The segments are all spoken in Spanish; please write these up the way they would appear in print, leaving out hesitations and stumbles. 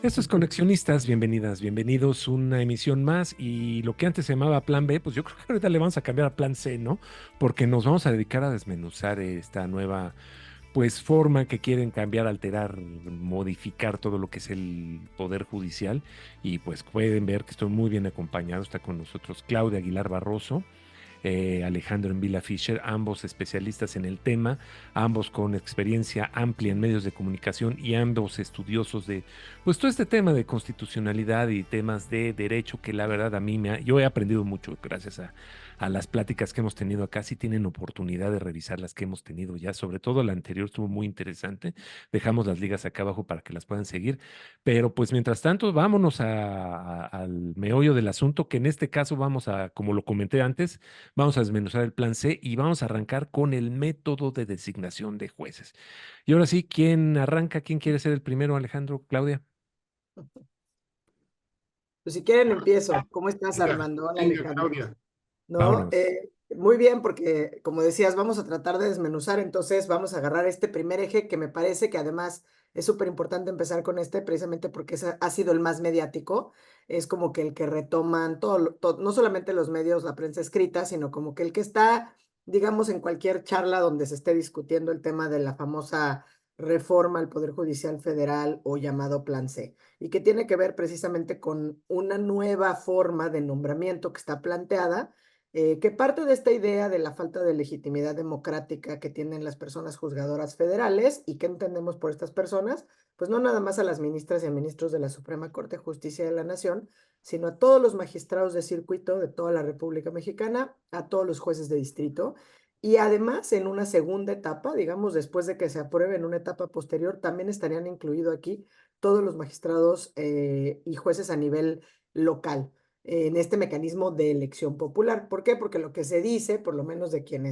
Esto es Conexionistas, bienvenidas, bienvenidos, una emisión más y lo que antes se llamaba Plan B, pues yo creo que ahorita le vamos a cambiar a Plan C, ¿no? Porque nos vamos a dedicar a desmenuzar esta nueva, pues, forma que quieren cambiar, alterar, modificar todo lo que es el Poder Judicial y pues pueden ver que estoy muy bien acompañado, está con nosotros Claudia Aguilar Barroso, Alejandro Envila Fischer, ambos especialistas en el tema, ambos con experiencia amplia en medios de comunicación y ambos estudiosos de pues todo este tema de constitucionalidad y temas de derecho que la verdad a mí yo he aprendido mucho gracias a las pláticas que hemos tenido acá. Si tienen oportunidad de revisar las que hemos tenido ya, sobre todo la anterior estuvo muy interesante. Dejamos las ligas acá abajo para que las puedan seguir. Pero pues mientras tanto, vámonos al meollo del asunto, que en este caso vamos a, como lo comenté antes, vamos a desmenuzar el plan C y vamos a arrancar con el método de designación de jueces. Y ahora sí, ¿quién arranca? ¿Quién quiere ser el primero, Alejandro, Claudia? Pues si quieren empiezo. ¿Cómo estás, Venga, Armando? Hola, venga, Alejandro. Claudia. ¿No? Vámonos. Muy bien, porque como decías, vamos a tratar de desmenuzar, entonces vamos a agarrar este primer eje que me parece que además es súper importante empezar con este, precisamente porque ha sido el más mediático. Es como que el que retoman todo, no solamente los medios, la prensa escrita, sino como que el que está, digamos, en cualquier charla donde se esté discutiendo el tema de la famosa reforma al Poder Judicial Federal o llamado Plan C, y que tiene que ver precisamente con una nueva forma de nombramiento que está planteada, que parte de esta idea de la falta de legitimidad democrática que tienen las personas juzgadoras federales. ¿Y qué entendemos por estas personas? Pues no nada más a las ministras y a ministros de la Suprema Corte de Justicia de la Nación, sino a todos los magistrados de circuito de toda la República Mexicana, a todos los jueces de distrito. Y además, en una segunda etapa, digamos, después de que se apruebe en una etapa posterior, también estarían incluidos aquí todos los magistrados y jueces a nivel local en este mecanismo de elección popular. ¿Por qué? Porque lo que se dice, por lo menos de quien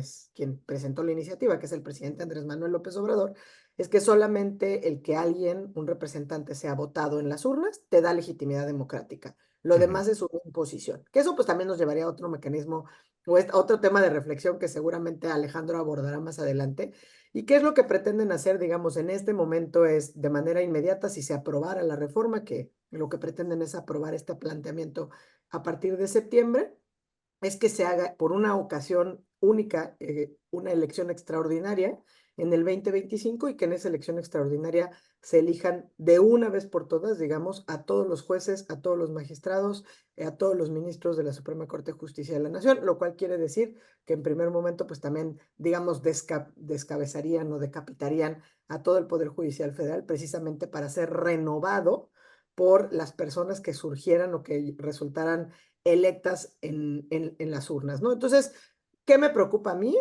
presentó la iniciativa, que es el presidente Andrés Manuel López Obrador, es que solamente el que alguien, un representante, sea votado en las urnas, te da legitimidad democrática. Lo Ujú. demás es una imposición. Que eso pues también nos llevaría a otro mecanismo o otro tema de reflexión que seguramente Alejandro abordará más adelante. ¿Y qué es lo que pretenden hacer, digamos, en este momento? Es de manera inmediata, si se aprobara la reforma, que lo que pretenden es aprobar este planteamiento a partir de septiembre, es que se haga por una ocasión única una elección extraordinaria en el 2025, y que en esa elección extraordinaria se elijan de una vez por todas, digamos, a todos los jueces, a todos los magistrados, a todos los ministros de la Suprema Corte de Justicia de la Nación, lo cual quiere decir que en primer momento, pues también, digamos, descabezarían o decapitarían a todo el Poder Judicial Federal, precisamente para ser renovado por las personas que surgieran o que resultaran electas en las urnas, ¿no? Entonces, ¿qué me preocupa a mí?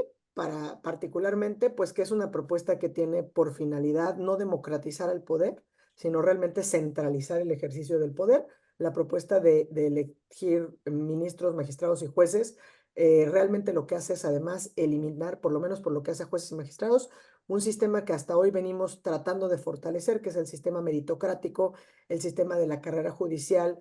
Particularmente, pues que es una propuesta que tiene por finalidad no democratizar el poder, sino realmente centralizar el ejercicio del poder. La propuesta de elegir ministros, magistrados y jueces, realmente lo que hace es además eliminar, por lo menos por lo que hace a jueces y magistrados, un sistema que hasta hoy venimos tratando de fortalecer, que es el sistema meritocrático, el sistema de la carrera judicial,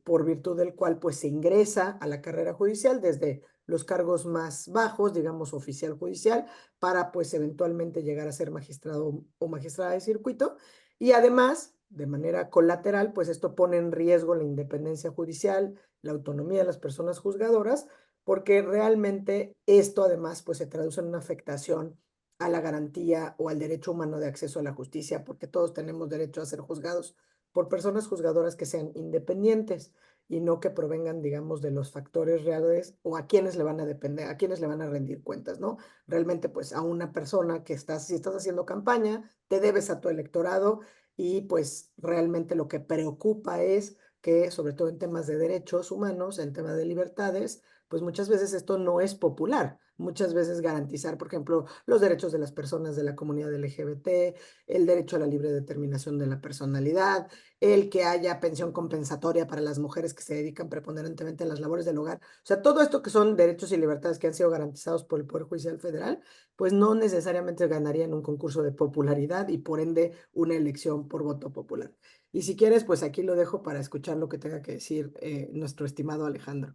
por virtud del cual pues se ingresa a la carrera judicial desde los cargos más bajos, digamos oficial judicial, para pues eventualmente llegar a ser magistrado o magistrada de circuito. Y además, de manera colateral, pues esto pone en riesgo la independencia judicial, la autonomía de las personas juzgadoras, porque realmente esto además pues se traduce en una afectación a la garantía o al derecho humano de acceso a la justicia, porque todos tenemos derecho a ser juzgados por personas juzgadoras que sean independientes y no que provengan, digamos, de los factores reales o a quienes le van a depender, a quienes le van a rendir cuentas, ¿no? Realmente, pues a una persona que estás, si estás haciendo campaña, te debes a tu electorado, y pues realmente lo que preocupa es que, sobre todo en temas de derechos humanos, en temas de libertades, pues muchas veces esto no es popular. Muchas veces garantizar, por ejemplo, los derechos de las personas de la comunidad LGBT, el derecho a la libre determinación de la personalidad, el que haya pensión compensatoria para las mujeres que se dedican preponderantemente a las labores del hogar. O sea, todo esto que son derechos y libertades que han sido garantizados por el Poder Judicial Federal, pues no necesariamente ganaría en un concurso de popularidad y por ende una elección por voto popular. Y si quieres, pues aquí lo dejo para escuchar lo que tenga que decir nuestro estimado Alejandro.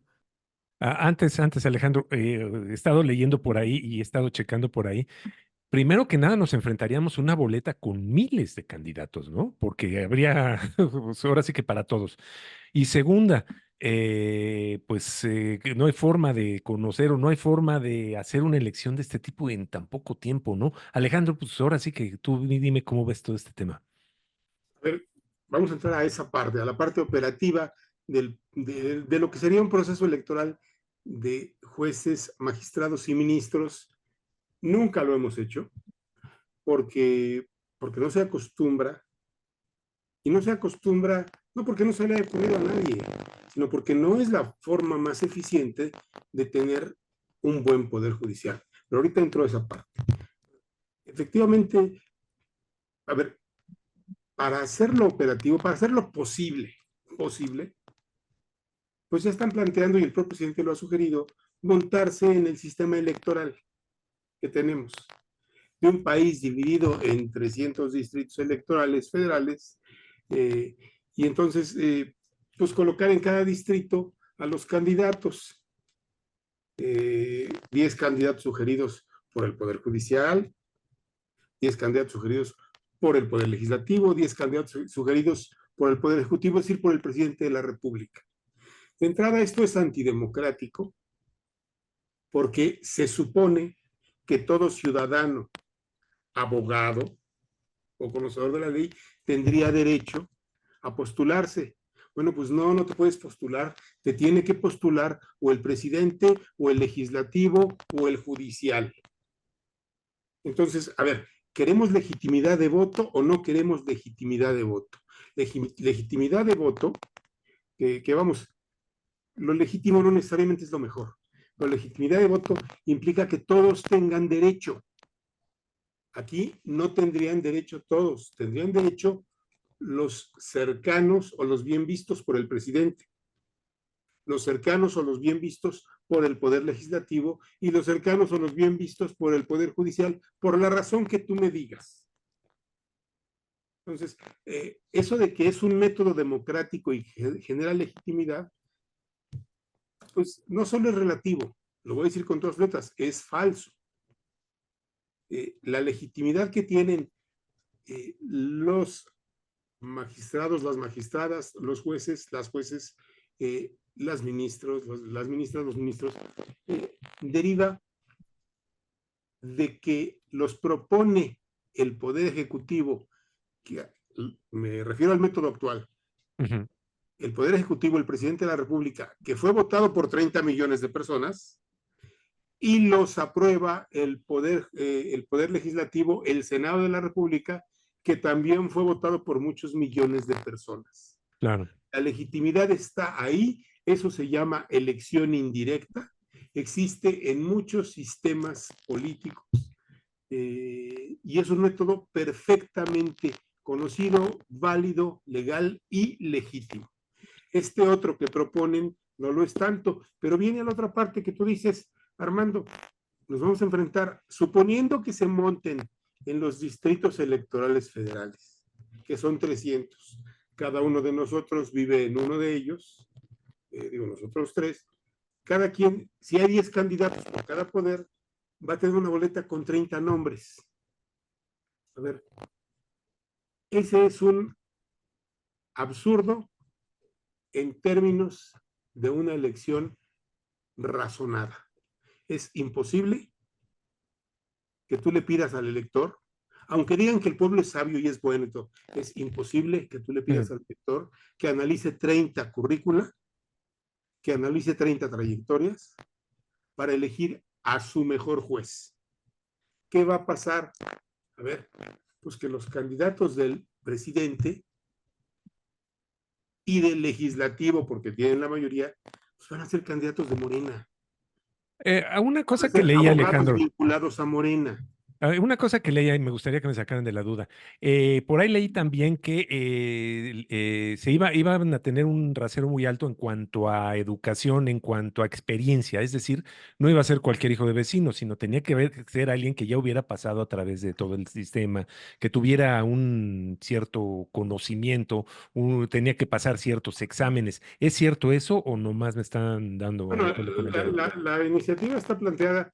Antes, Alejandro, he estado leyendo por ahí y he estado checando por ahí. Primero que nada, nos enfrentaríamos a una boleta con miles de candidatos, ¿no? Porque habría, pues, ahora sí que para todos. Y segunda, que no hay forma de conocer o no hay forma de hacer una elección de este tipo en tan poco tiempo, ¿no? Alejandro, pues ahora sí que tú dime cómo ves todo este tema. A ver, vamos a entrar a esa parte, a la parte operativa de lo que sería un proceso electoral de jueces, magistrados y ministros. Nunca lo hemos hecho porque, porque no se acostumbra, y no se acostumbra, no porque no se le haya ocurrido a nadie, sino porque no es la forma más eficiente de tener un buen poder judicial. Pero ahorita entro a esa parte. Efectivamente, a ver, para hacerlo operativo, para hacerlo posible, pues ya están planteando, y el propio presidente lo ha sugerido, montarse en el sistema electoral que tenemos, de un país dividido en 300 distritos electorales federales, eh, y entonces, pues colocar en cada distrito a los candidatos, 10 candidatos sugeridos por el Poder Judicial, 10 candidatos sugeridos por el Poder Legislativo, 10 candidatos sugeridos por el Poder Ejecutivo, es decir, por el presidente de la República. De entrada, esto es antidemocrático porque se supone que todo ciudadano, abogado o conocedor de la ley tendría derecho a postularse. Bueno, pues no, no te puedes postular, te tiene que postular o el presidente o el legislativo o el judicial. Entonces, a ver, ¿queremos legitimidad de voto o no queremos legitimidad de voto? Legitimidad de voto, que vamos, lo legítimo no necesariamente es lo mejor. La legitimidad de voto implica que todos tengan derecho. Aquí no tendrían derecho todos, tendrían derecho los cercanos o los bien vistos por el presidente, los cercanos o los bien vistos por el Poder Legislativo y los cercanos o los bien vistos por el Poder Judicial, por la razón que tú me digas. Entonces, eso de que es un método democrático y genera legitimidad, pues no solo es relativo, lo voy a decir con todas letras, es falso. La legitimidad que tienen los magistrados, las magistradas, los jueces, las jueces, las ministros, las ministras, los ministros, deriva de que los propone el Poder Ejecutivo, que me refiero al método actual, el Poder Ejecutivo, el presidente de la República, que fue votado por 30 millones de personas, y los aprueba el poder Legislativo, el Senado de la República, que también fue votado por muchos millones de personas. Claro. La legitimidad está ahí, eso se llama elección indirecta, existe en muchos sistemas políticos, y es un método perfectamente conocido, válido, legal y legítimo. Este otro que proponen no lo es tanto, pero viene a la otra parte que tú dices, Armando, nos vamos a enfrentar, suponiendo que se monten en los distritos electorales federales, que son 300. Cada uno de nosotros vive en uno de ellos, nosotros tres. Cada quien, si hay 10 candidatos por cada poder, va a tener una boleta con 30 nombres. A ver, ese es un absurdo en términos de una elección razonada. Es imposible que tú le pidas al elector, aunque digan que el pueblo es sabio y es bueno, es imposible que tú le pidas al elector que analice 30 currícula, que analice 30 trayectorias para elegir a su mejor juez. ¿Qué va a pasar? A ver, pues que los candidatos del presidente y del legislativo, porque tienen la mayoría, pues van a ser candidatos de Morena. Una Van cosa a que ser leí, abogados Alejandro. vinculados a Morena. Una cosa que leía y me gustaría que me sacaran de la duda. Por ahí leí también que iban a tener un rasero muy alto en cuanto a educación, en cuanto a experiencia. Es decir, no iba a ser cualquier hijo de vecino, sino tenía que ser alguien que ya hubiera pasado a través de todo el sistema, que tuviera un cierto conocimiento, tenía que pasar ciertos exámenes. ¿Es cierto eso o nomás me están dando Bueno, tole con el dedo? la iniciativa está planteada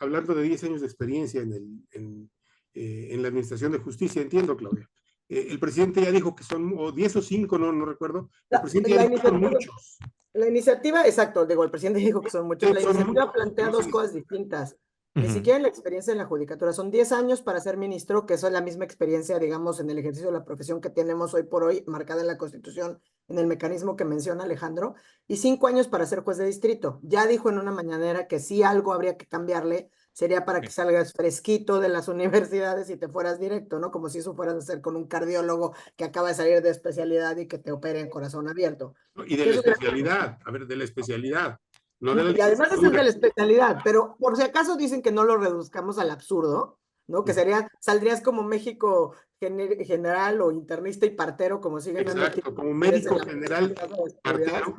hablando de 10 años de experiencia experiencia en la administración de justicia, entiendo, Claudia. El presidente ya dijo que son o 10 o 5, no recuerdo. El presidente ya La dijo que son iniciativa, muchos. la iniciativa, exacto, digo, el presidente dijo que son muchos. La Son iniciativa muchos. plantea dos cosas distintas. Ni Ujú. siquiera la experiencia en la judicatura. Son 10 años para ser ministro, que eso es la misma experiencia, digamos, en el ejercicio de la profesión que tenemos hoy por hoy, marcada en la Constitución, en el mecanismo que menciona Alejandro, y 5 años para ser juez de distrito. Ya dijo en una mañanera que si algo habría que cambiarle, sería para que Sí. salgas fresquito de las universidades y te fueras directo, ¿no? Como si eso fueras a hacer con un cardiólogo que acaba de salir de especialidad y que te opere en corazón abierto. Y de Que la eso especialidad, a ver, de la especialidad, no de la y además esa es de licenciatura. la especialidad, pero por si acaso dicen que no lo reduzcamos al absurdo, ¿no? Que sería, saldrías como México general o internista y partero, como siguen dando aquí Exacto, como mujeres en médico la general casa de especialidades, partero.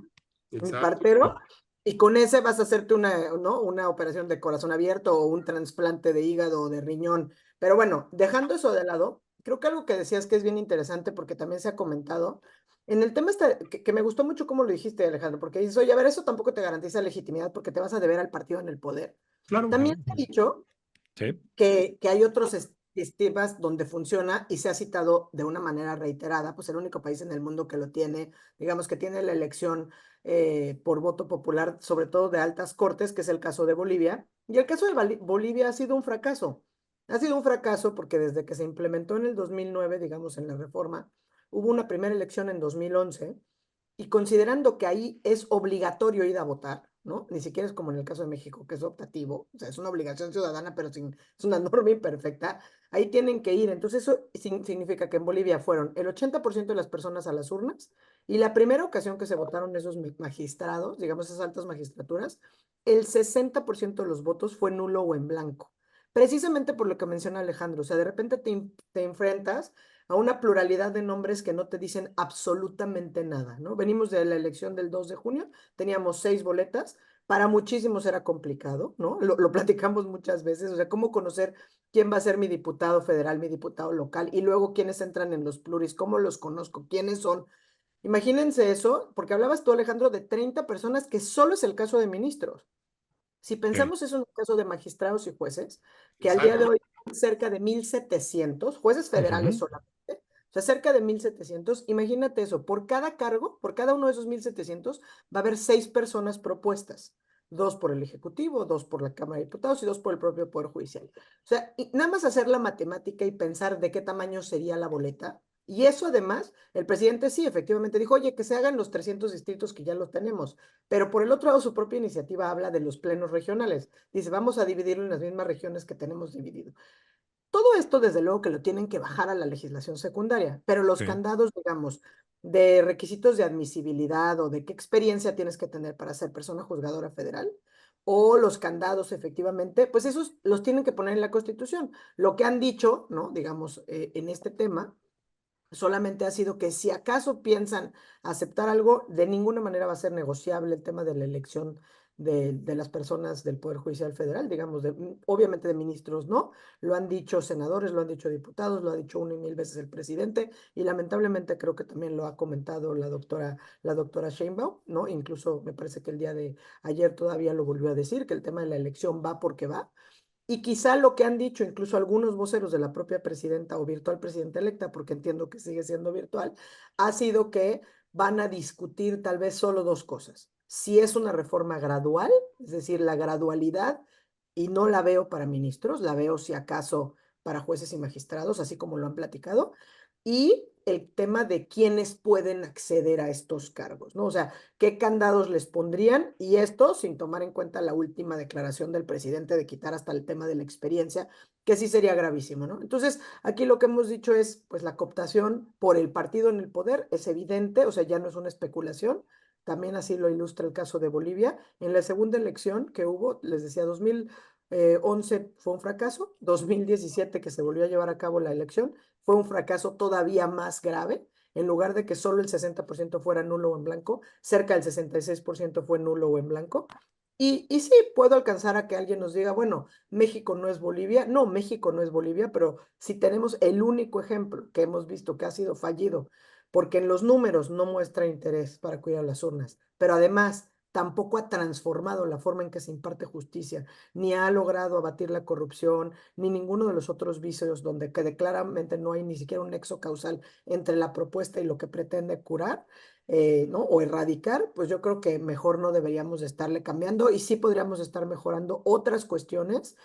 un Exacto. partero, y con ese vas a hacerte una, ¿no? Una operación de corazón abierto o un trasplante de hígado o de riñón. Pero bueno, dejando eso de lado, creo que algo que decías que es bien interesante porque también se ha comentado en el tema este, que me gustó mucho cómo lo dijiste, Alejandro, porque dices, oye, a ver, eso tampoco te garantiza legitimidad porque te vas a deber al partido en el poder. Claro. También Ujú. se ha dicho Sí. que hay otros sistemas donde funciona y se ha citado de una manera reiterada, pues el único país en el mundo que lo tiene, digamos que tiene la elección por voto popular, sobre todo de altas cortes, que es el caso de Bolivia. Y el caso de Bolivia ha sido un fracaso. Ha sido un fracaso porque desde que se implementó en el 2009, digamos, en la reforma, hubo una primera elección en 2011 y considerando que ahí es obligatorio ir a votar, ¿no? Ni siquiera es como en el caso de México, que es optativo, o sea, es una obligación ciudadana, pero es una norma imperfecta, ahí tienen que ir. Entonces eso significa que en Bolivia fueron el 80% de las personas a las urnas y la primera ocasión que se votaron esos magistrados, digamos esas altas magistraturas, el 60% de los votos fue nulo o en blanco. Precisamente por lo que menciona Alejandro, o sea, de repente te enfrentas a una pluralidad de nombres que no te dicen absolutamente nada, ¿no? Venimos de la elección del 2 de junio, teníamos 6 boletas, para muchísimos era complicado, ¿no? Lo platicamos muchas veces, o sea, cómo conocer quién va a ser mi diputado federal, mi diputado local, y luego quiénes entran en los pluris, cómo los conozco, quiénes son. Imagínense eso, porque hablabas tú, Alejandro, de 30 personas, que solo es el caso de ministros. Si Sí. pensamos eso en el caso de magistrados y jueces, que al día de Exacto. hoy son cerca de 1,700 jueces federales Ujú. solamente, o sea, cerca de 1,700, imagínate eso, por cada cargo, por cada uno de esos 1,700, va a haber 6 personas propuestas, 2 por el Ejecutivo, 2 por la Cámara de Diputados y 2 por el propio Poder Judicial. O sea, y nada más hacer la matemática y pensar de qué tamaño sería la boleta. Y eso además, el presidente sí, efectivamente dijo, oye, que se hagan los 300 distritos que ya los tenemos. Pero por el otro lado, su propia iniciativa habla de los plenos regionales. Dice, vamos a dividirlo en las mismas regiones que tenemos dividido. Todo esto, desde luego, que lo tienen que bajar a la legislación secundaria, pero los Sí. candados, digamos, de requisitos de admisibilidad o de qué experiencia tienes que tener para ser persona juzgadora federal, o los candados, efectivamente, pues esos los tienen que poner en la Constitución. Lo que han dicho, ¿no? Digamos, en este tema solamente ha sido que si acaso piensan aceptar algo, de ninguna manera va a ser negociable el tema de la elección de las personas del Poder Judicial Federal, digamos, obviamente de ministros no, lo han dicho senadores, lo han dicho diputados, lo ha dicho una y mil veces el presidente, y lamentablemente creo que también lo ha comentado la doctora Sheinbaum, ¿no? Incluso me parece que el día de ayer todavía lo volvió a decir, que el tema de la elección va porque va, y quizá lo que han dicho incluso algunos voceros de la propia presidenta o virtual presidenta electa, porque entiendo que sigue siendo virtual, ha sido que van a discutir tal vez solo dos cosas. Si es una reforma gradual, es decir, la gradualidad, y no la veo para ministros, la veo si acaso para jueces y magistrados, así como lo han platicado, y el tema de quiénes pueden acceder a estos cargos, ¿no? O sea, qué candados les pondrían y esto sin tomar en cuenta la última declaración del presidente de quitar hasta el tema de la experiencia, que sí sería gravísimo, ¿no? Entonces, aquí lo que hemos dicho es, pues la cooptación por el partido en el poder es evidente, o sea, ya no es una especulación, también así lo ilustra el caso de Bolivia. En la segunda elección que hubo, les decía, 2011 fue un fracaso, 2017 que se volvió a llevar a cabo la elección, fue un fracaso todavía más grave, en lugar de que solo el 60% fuera nulo o en blanco, cerca del 66% fue nulo o en blanco. Y sí, puedo alcanzar a que alguien nos diga, bueno, México no es Bolivia. No, México no es Bolivia, pero si tenemos el único ejemplo que hemos visto que ha sido fallido, porque en los números no muestra interés para cuidar las urnas, pero además tampoco ha transformado la forma en que se imparte justicia, ni ha logrado abatir la corrupción, ni ninguno de los otros vicios donde quede claramente no hay ni siquiera un nexo causal entre la propuesta y lo que pretende curar, ¿no? O erradicar, pues yo creo que mejor no deberíamos de estarle cambiando y sí podríamos estar mejorando otras cuestiones,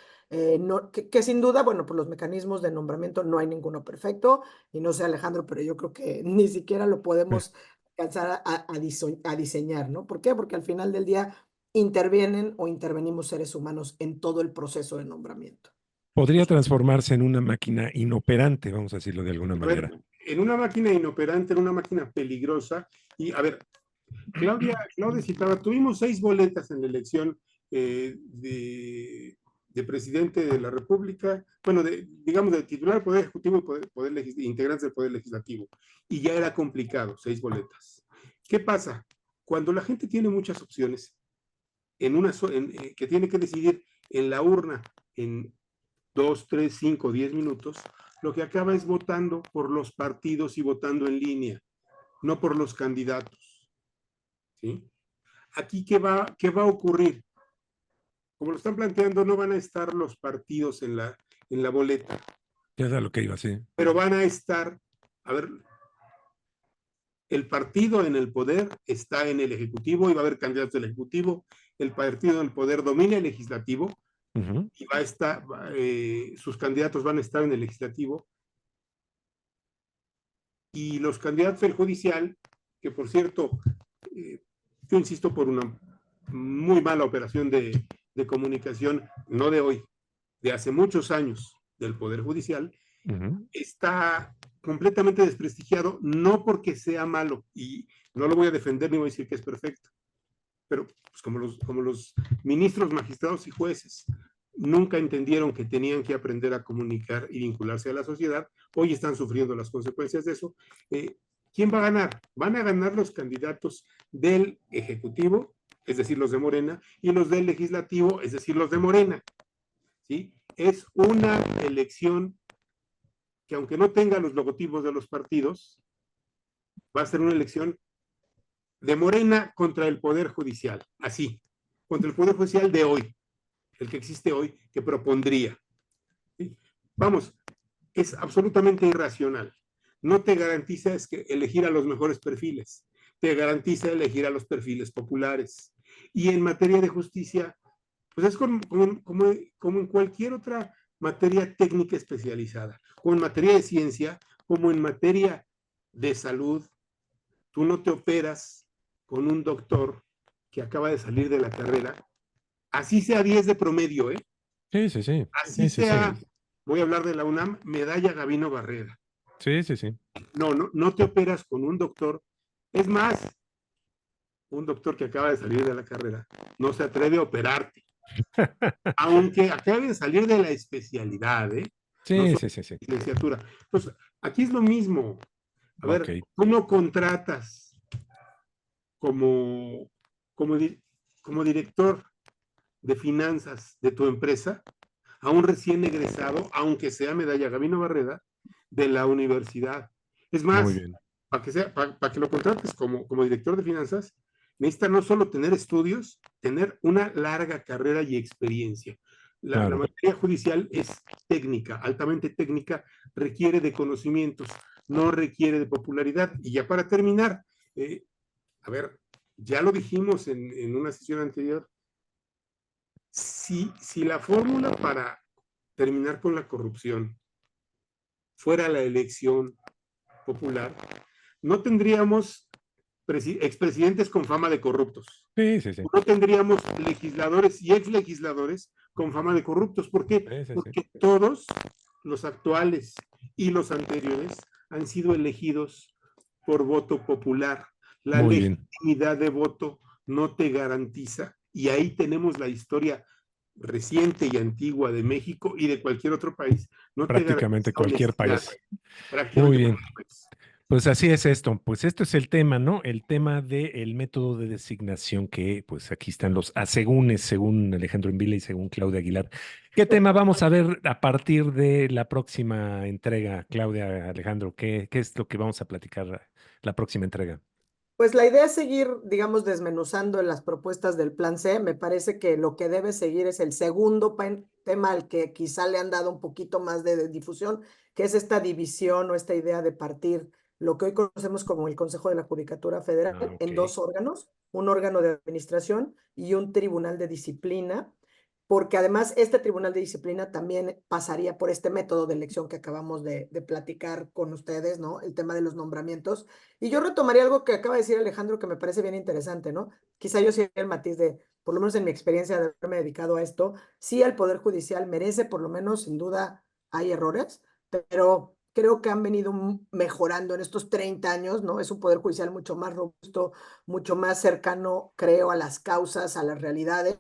no, que sin duda, bueno, pues los mecanismos de nombramiento no hay ninguno perfecto, y no sé Alejandro, pero yo creo que ni siquiera lo podemos alcanzar a diseñar, ¿no? ¿Por qué? Porque al final del día intervienen o intervenimos seres humanos en todo el proceso de nombramiento. Podría transformarse en una máquina inoperante, vamos a decirlo de alguna A ver, manera. en una máquina inoperante, en una máquina peligrosa, y a ver, Claudia citaba, tuvimos 6 boletas en la elección de presidente de la República, bueno, digamos, de titular del Poder Ejecutivo y integrantes del Poder Legislativo, y ya era complicado, 6 boletas. ¿Qué pasa? Cuando la gente tiene muchas opciones, que tiene que decidir en la urna en 2, 3, 5, 10 minutos, lo que acaba es votando por los partidos y votando en línea, no por los candidatos. ¿Sí? Aquí, qué va a ocurrir? Como lo están planteando, no van a estar los partidos en la boleta, Ya es a lo que iba, sí. pero van a estar, a ver, el partido en el poder está en el Ejecutivo y va a haber candidatos del Ejecutivo, el partido en el poder domina el Legislativo y va a estar, sus candidatos van a estar en el Legislativo y los candidatos del Judicial, que por cierto, yo insisto por una muy mala operación de comunicación, no de hoy, de hace muchos años del Poder Judicial, está completamente desprestigiado, no porque sea malo, y no lo voy a defender ni voy a decir que es perfecto, pero pues, como los ministros, magistrados y jueces nunca entendieron que tenían que aprender a comunicar y vincularse a la sociedad, hoy están sufriendo las consecuencias de eso. ¿Quién va a ganar? Van a ganar los candidatos del Ejecutivo, es decir, los de Morena, y los del Legislativo, es decir, los de Morena. ¿Sí? Es una elección que aunque no tenga los logotipos de los partidos, va a ser una elección de Morena contra el Poder Judicial, así, contra el Poder Judicial de hoy, el que existe hoy, que propondría. ¿Sí? Vamos, es absolutamente irracional. No te garantiza es que elegir a los mejores perfiles, te garantiza elegir a los perfiles populares. Y en materia de justicia, pues es como en cualquier otra materia técnica especializada, como en materia de ciencia, como en materia de salud. Tú no te operas con un doctor que acaba de salir de la carrera, así sea 10 de promedio, ¿eh? Sí, sí, sí. Así Sí, sí, sea, sí. voy a hablar de la UNAM, medalla Gavino Barrera. Sí, sí, sí. No te operas con un doctor. Es más, un doctor que acaba de salir de la carrera no se atreve a operarte, aunque acabe de salir de la especialidad, ¿eh? No Sí, solo sí, sí, sí. licenciatura. Entonces, aquí es lo mismo. A Ok. ver, tú no contratas como, como, como director de finanzas de tu empresa a un recién egresado, aunque sea medalla Gavino Barreda, de la universidad. Es Muy más, bien. para que lo contrates como director de finanzas, necesita no solo tener estudios, tener una larga carrera y experiencia. La Claro. materia judicial es técnica, altamente técnica, requiere de conocimientos, no requiere de popularidad. Y ya para terminar, a ver, ya lo dijimos en una sesión anterior, si la fórmula para terminar con la corrupción fuera la elección popular, no tendríamos expresidentes con fama de corruptos. Sí, sí, sí. No tendríamos legisladores y exlegisladores con fama de corruptos. ¿Por qué? Sí, sí, sí. Porque todos los actuales y los anteriores han sido elegidos por voto popular. La Muy bien. legitimidad de voto no te garantiza, y ahí tenemos la historia reciente y antigua de México y de cualquier otro país, no te Prácticamente garantiza cualquier honestidad, país. Muy prácticamente bien. cualquier país. Pues así es esto. Pues esto es el tema, ¿no? El tema del método de designación que, pues aquí están los asegúnes, según Alejandro Envila y según Claudia Aguilar. ¿Qué tema vamos a ver a partir de la próxima entrega, Claudia, Alejandro? ¿Qué es lo que vamos a platicar la próxima entrega? Pues la idea es seguir, digamos, desmenuzando las propuestas del Plan C. Me parece que lo que debe seguir es el segundo tema al que quizá le han dado un poquito más de difusión, que es esta división o esta idea de partir lo que hoy conocemos como el Consejo de la Judicatura Federal Ah, ok. en dos órganos, un órgano de administración y un tribunal de disciplina, porque además este tribunal de disciplina también pasaría por este método de elección que acabamos de platicar con ustedes, ¿no? El tema de los nombramientos. Y yo retomaría algo que acaba de decir Alejandro que me parece bien interesante, ¿no? Quizá yo sí el matiz de, por lo menos en mi experiencia de haberme dedicado a esto, sí el Poder Judicial merece, por lo menos, sin duda, hay errores, pero creo que han venido mejorando en estos 30 años, ¿no? Es un Poder Judicial mucho más robusto, mucho más cercano, creo, a las causas, a las realidades.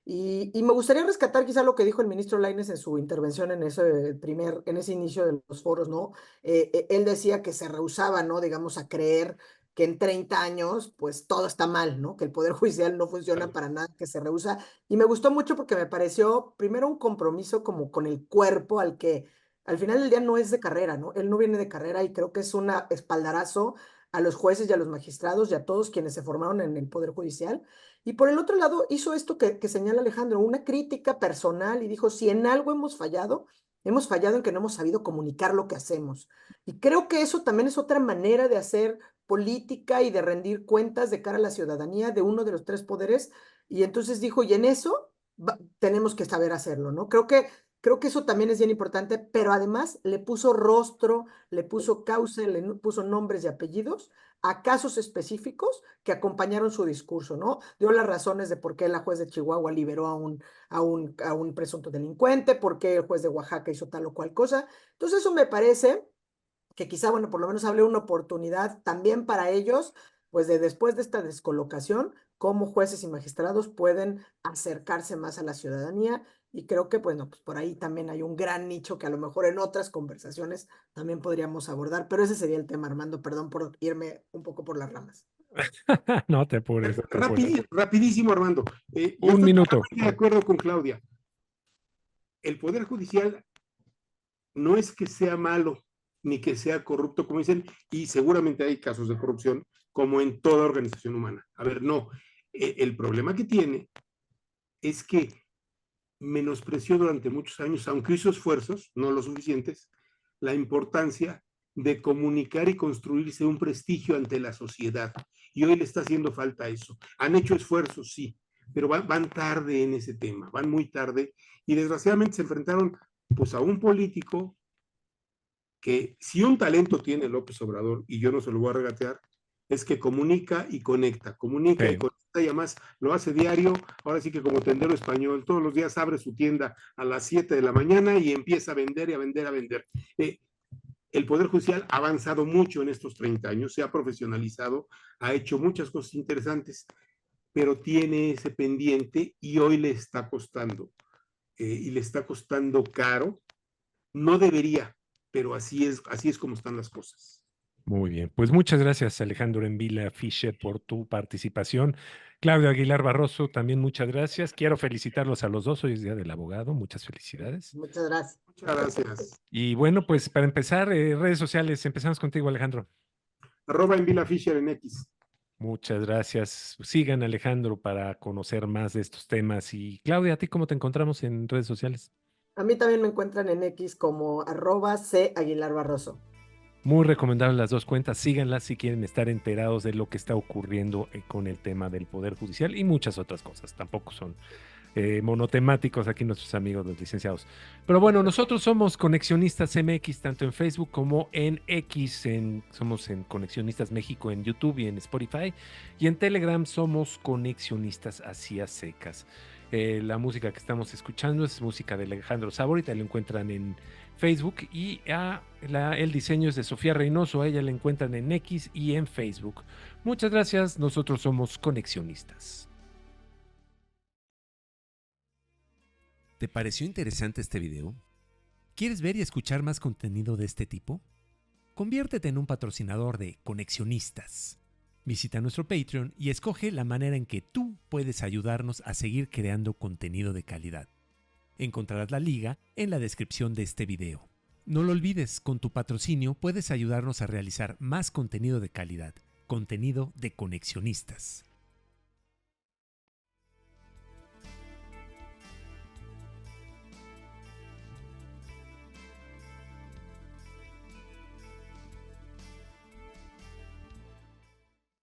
Y me gustaría rescatar quizá lo que dijo el ministro Lainez en su intervención en en ese inicio de los foros, ¿no? Él decía que se rehusaba, ¿no? Digamos, a creer que en 30 años, pues todo está mal, ¿no? Que el Poder Judicial no funciona Claro. para nada, que se rehúsa. Y me gustó mucho porque me pareció, primero, un compromiso como con el cuerpo al que al final del día no es de carrera, ¿no? Él no viene de carrera y creo que es un espaldarazo a los jueces y a los magistrados y a todos quienes se formaron en el Poder Judicial. Y por el otro lado, hizo esto que señala Alejandro, una crítica personal y dijo, si en algo hemos fallado en que no hemos sabido comunicar lo que hacemos. Y creo que eso también es otra manera de hacer política y de rendir cuentas de cara a la ciudadanía de uno de los tres poderes. Y entonces dijo, y en eso tenemos que saber hacerlo, ¿no? Creo que eso también es bien importante, pero además le puso rostro, le puso causa, le puso nombres y apellidos a casos específicos que acompañaron su discurso, ¿no? Dio las razones de por qué la juez de Chihuahua liberó a un presunto delincuente, por qué el juez de Oaxaca hizo tal o cual cosa. Entonces eso me parece que quizá, bueno, por lo menos hable una oportunidad también para ellos, pues de después de esta descolocación, cómo jueces y magistrados pueden acercarse más a la ciudadanía y creo que, bueno, pues por ahí también hay un gran nicho que a lo mejor en otras conversaciones también podríamos abordar, pero ese sería el tema, Armando, perdón por irme un poco por las ramas. No te apures, no te apures. Rapidísimo, Armando. Yo Un estoy minuto. totalmente de acuerdo con Claudia. El Poder Judicial no es que sea malo ni que sea corrupto, como dicen, y seguramente hay casos de corrupción, como en toda organización humana. A ver, no. El problema que tiene es que menospreció durante muchos años, aunque hizo esfuerzos, no lo suficientes, la importancia de comunicar y construirse un prestigio ante la sociedad. Y hoy le está haciendo falta eso. Han hecho esfuerzos, sí, pero van tarde en ese tema, van muy tarde y desgraciadamente se enfrentaron pues a un político que si un talento tiene López Obrador, y yo no se lo voy a regatear, es que comunica y Sí. conecta y además lo hace diario, ahora sí que como tendero español, todos los días abre su tienda a las 7 de la mañana y empieza a vender y a vender, a vender. El Poder Judicial ha avanzado mucho en estos 30 años, se ha profesionalizado, ha hecho muchas cosas interesantes, pero tiene ese pendiente y hoy le está costando, y le está costando caro. No debería, pero así es como están las cosas. Muy bien, pues muchas gracias Alejandro Envila Fischer por tu participación. Claudio Aguilar Barroso, también muchas gracias. Quiero felicitarlos a los dos, hoy es Día del Abogado, muchas felicidades. Muchas gracias. Muchas gracias. Y bueno, pues para empezar, redes sociales, empezamos contigo Alejandro. Arroba en Vila Fisher en X. Muchas gracias. Sigan a Alejandro para conocer más de estos temas. Y Claudia, ¿a ti cómo te encontramos en redes sociales? A mí también me encuentran en X como @C Aguilar Barroso. Muy recomendables las dos cuentas, síganlas si quieren estar enterados de lo que está ocurriendo con el tema del Poder Judicial y muchas otras cosas. Tampoco son monotemáticos aquí nuestros amigos los licenciados. Pero bueno, nosotros somos Conexionistas MX, tanto en Facebook como en X, somos en Conexionistas México en YouTube y en Spotify, y en Telegram somos Conexionistas Hacia Secas. La música que estamos escuchando es música de Alejandro Saborita, lo encuentran en Facebook y el diseño es de Sofía Reynoso, a ella la encuentran en X y en Facebook. Muchas gracias, nosotros somos Conexionistas. ¿Te pareció interesante este video? ¿Quieres ver y escuchar más contenido de este tipo? Conviértete en un patrocinador de Conexionistas. Visita nuestro Patreon y escoge la manera en que tú puedes ayudarnos a seguir creando contenido de calidad. Encontrarás la liga en la descripción de este video. No lo olvides, con tu patrocinio puedes ayudarnos a realizar más contenido de calidad contenido de Conexionistas.